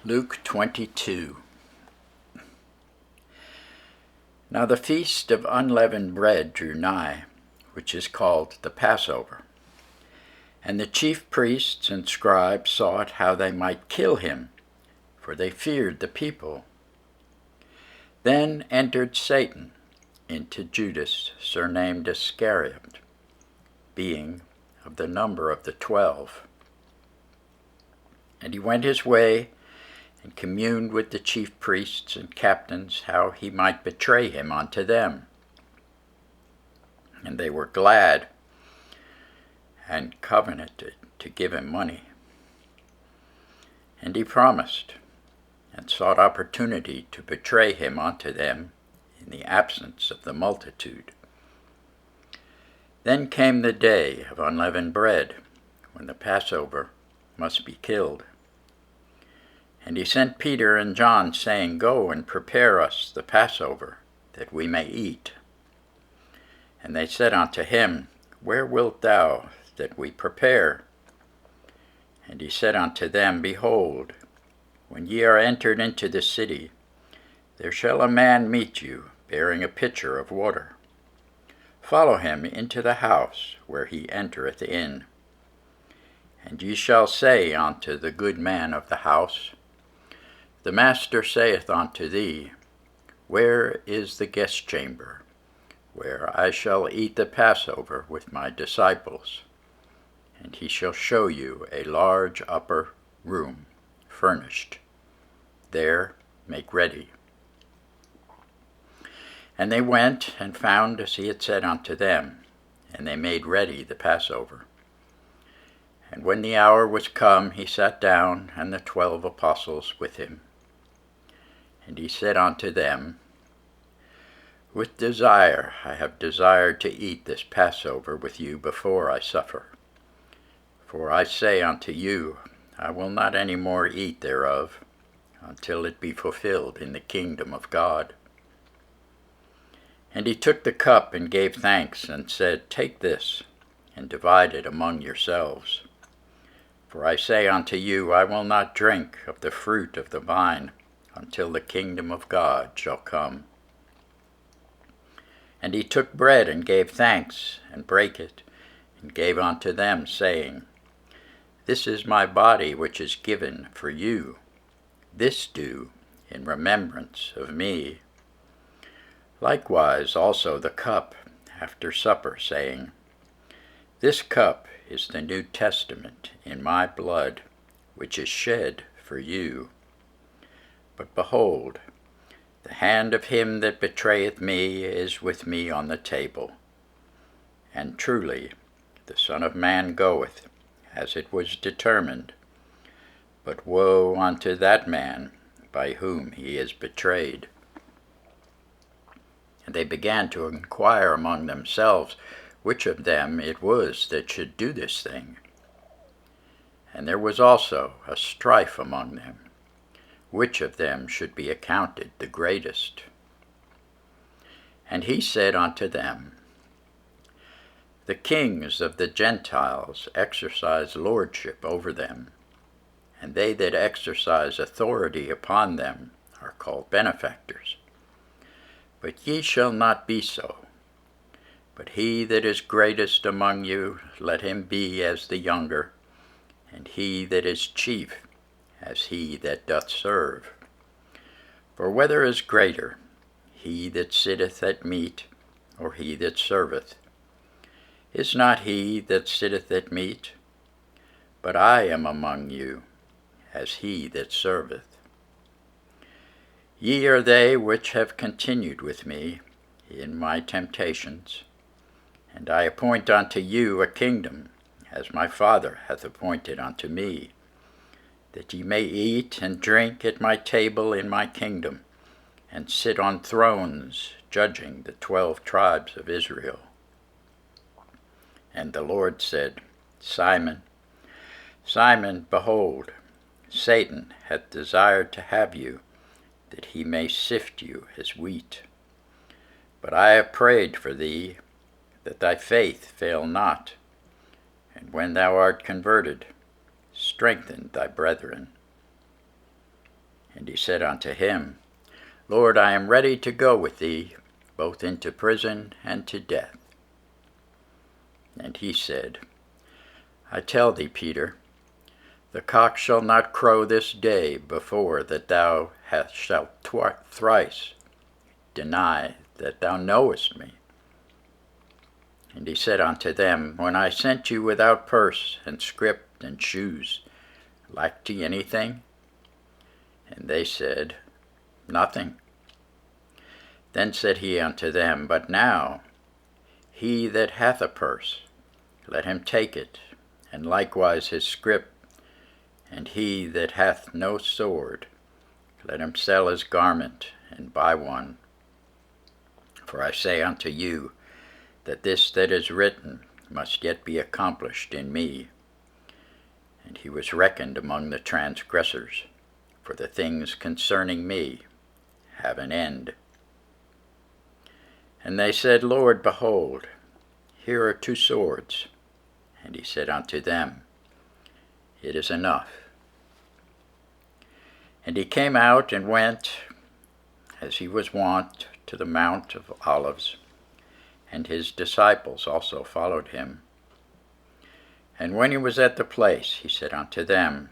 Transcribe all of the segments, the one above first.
Luke 22. Now the feast of unleavened bread drew nigh, which is called the Passover. And the chief priests and scribes sought how they might kill him, for they feared the people. Then entered Satan into Judas, surnamed Iscariot, being of the number of the 12. And he went his way and communed with the chief priests and captains how he might betray him unto them. And they were glad and covenanted to give him money. And he promised and sought opportunity to betray him unto them in the absence of the multitude. Then came the day of unleavened bread, when the Passover must be killed. And he sent Peter and John, saying, Go and prepare us the Passover, that we may eat. And they said unto him, Where wilt thou that we prepare? And he said unto them, Behold, when ye are entered into the city, there shall a man meet you, bearing a pitcher of water. Follow him into the house where he entereth in. And ye shall say unto the good man of the house, The master saith unto thee, Where is the guest chamber, where I shall eat the Passover with my disciples? And he shall show you a large upper room, furnished. There make ready. And they went and found as he had said unto them, and they made ready the Passover. And when the hour was come, he sat down, and the 12 apostles with him. And he said unto them, With desire I have desired to eat this Passover with you before I suffer. For I say unto you, I will not any more eat thereof, until it be fulfilled in the kingdom of God. And he took the cup and gave thanks, and said, Take this, and divide it among yourselves. For I say unto you, I will not drink of the fruit of the vine, until the kingdom of God shall come. And he took bread and gave thanks, and brake it, and gave unto them, saying, This is my body which is given for you. This do in remembrance of me. Likewise also the cup after supper, saying, This cup is the New Testament in my blood, which is shed for you. But behold, the hand of him that betrayeth me is with me on the table. And truly the Son of Man goeth, as it was determined. But woe unto that man by whom he is betrayed. And they began to inquire among themselves which of them it was that should do this thing. And there was also a strife among them, which of them should be accounted the greatest. And he said unto them, The kings of the Gentiles exercise lordship over them, and they that exercise authority upon them are called benefactors. But ye shall not be so. But he that is greatest among you, let him be as the younger, and he that is chief as he that doth serve. For whether is greater, he that sitteth at meat, or he that serveth? Is not he that sitteth at meat? But I am among you as he that serveth. Ye are they which have continued with me in my temptations, and I appoint unto you a kingdom, as my Father hath appointed unto me, that ye may eat and drink at my table in my kingdom, and sit on thrones, judging the 12 tribes of Israel. And the Lord said, Simon, Simon, behold, Satan hath desired to have you, that he may sift you as wheat. But I have prayed for thee, that thy faith fail not, and when thou art converted, strengthen thy brethren. And he said unto him, Lord, I am ready to go with thee, both into prison and to death. And he said, I tell thee, Peter, the cock shall not crow this day before that thou shalt thrice deny that thou knowest me. And he said unto them, When I sent you without purse and scrip and shoes, lacked ye anything? And they said, Nothing. Then said he unto them, But now he that hath a purse, let him take it, and likewise his scrip, and he that hath no sword, let him sell his garment, and buy one. For I say unto you, that this that is written must yet be accomplished in me. And he was reckoned among the transgressors, for the things concerning me have an end. And they said, Lord, behold, here are 2 swords. And he said unto them, It is enough. And he came out and went, as he was wont, to the Mount of Olives, and his disciples also followed him. And when he was at the place, he said unto them,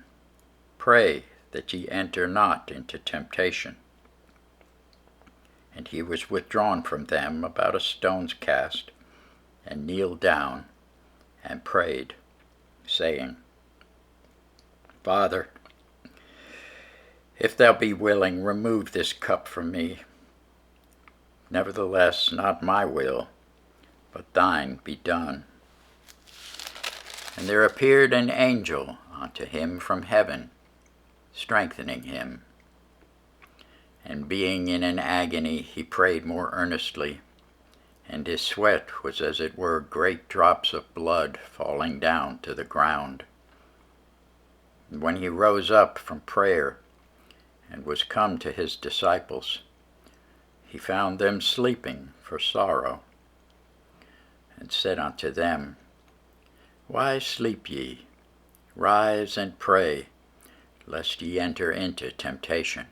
Pray that ye enter not into temptation. And he was withdrawn from them about a stone's cast, and kneeled down, and prayed, saying, Father, if thou be willing, remove this cup from me. Nevertheless, not my will, but thine be done. And there appeared an angel unto him from heaven, strengthening him. And being in an agony, he prayed more earnestly, and his sweat was as it were great drops of blood falling down to the ground. And when he rose up from prayer, and was come to his disciples, he found them sleeping for sorrow, and said unto them, Why sleep ye? Rise and pray, lest ye enter into temptation.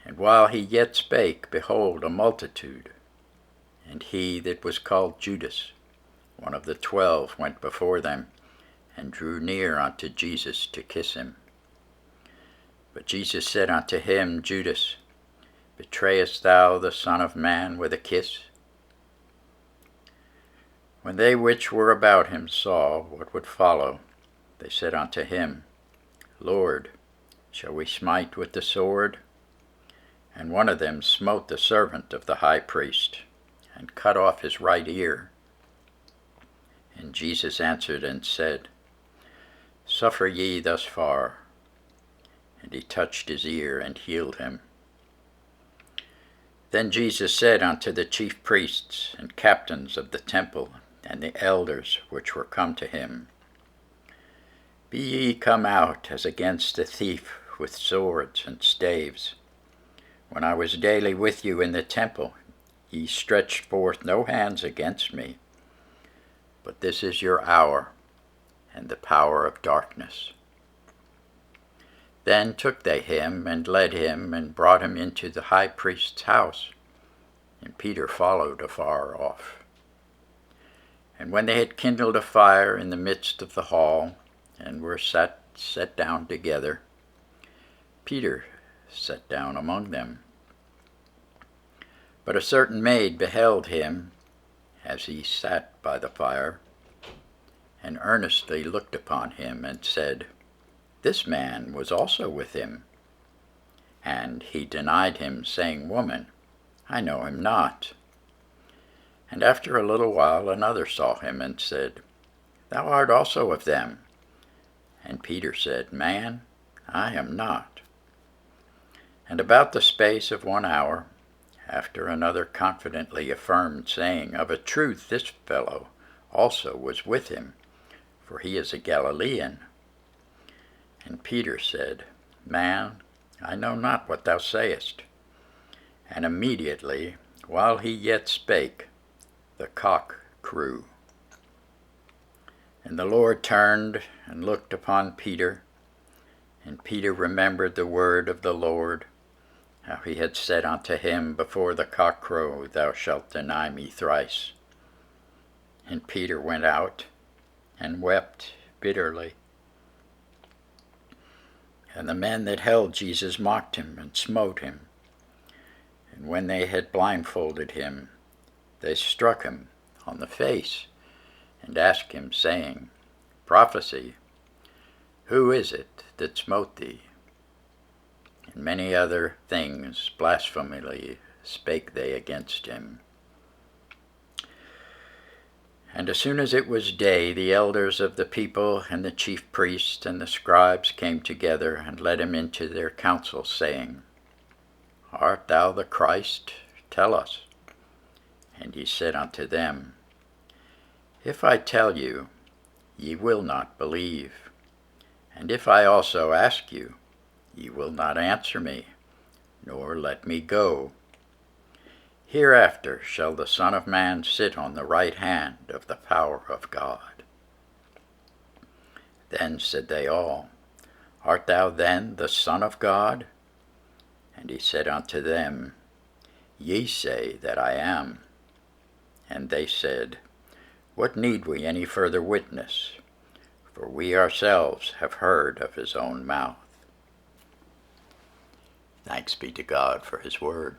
And while he yet spake, behold, a multitude, and he that was called Judas, one of the 12, went before them, and drew near unto Jesus to kiss him. But Jesus said unto him, Judas, betrayest thou the Son of Man with a kiss? When they which were about him saw what would follow, they said unto him, Lord, shall we smite with the sword? And one of them smote the servant of the high priest, and cut off his right ear. And Jesus answered and said, Suffer ye thus far. And he touched his ear and healed him. Then Jesus said unto the chief priests and captains of the temple and the elders which were come to him, Be ye come out as against a thief with swords and staves? When I was daily with you in the temple, ye stretched forth no hands against me. But this is your hour, and the power of darkness. Then took they him, and led him, and brought him into the high priest's house, and Peter followed afar off. And when they had kindled a fire in the midst of the hall, and were set down together, Peter sat down among them. But a certain maid beheld him, as he sat by the fire, and earnestly looked upon him, and said, This man was also with him. And he denied him, saying, Woman, I know him not. And after a little while another saw him, and said, Thou art also of them. And Peter said, Man, I am not. And about the space of 1 hour, after another confidently affirmed, saying, Of a truth this fellow also was with him, for he is a Galilean. And Peter said, Man, I know not what thou sayest. And immediately, while he yet spake, the cock crew. And the Lord turned and looked upon Peter, And Peter remembered the word of the Lord, how he had said unto him, Before the cock crow, thou shalt deny me thrice. And Peter went out and wept bitterly. And the men that held Jesus mocked him and smote him. And when they had blindfolded him, they struck him on the face and asked him, saying, Prophesy, who is it that smote thee? And many other things blasphemily spake they against him. And as soon as it was day, the elders of the people and the chief priests and the scribes came together and led him into their council, saying, Art thou the Christ? Tell us. And he said unto them, If I tell you, ye will not believe. And if I also ask you, ye will not answer me, nor let me go. Hereafter shall the Son of Man sit on the right hand of the power of God. Then said they all, Art thou then the Son of God? And he said unto them, Ye say that I am. And they said, What need we any further witness? For we ourselves have heard of his own mouth. Thanks be to God for his word.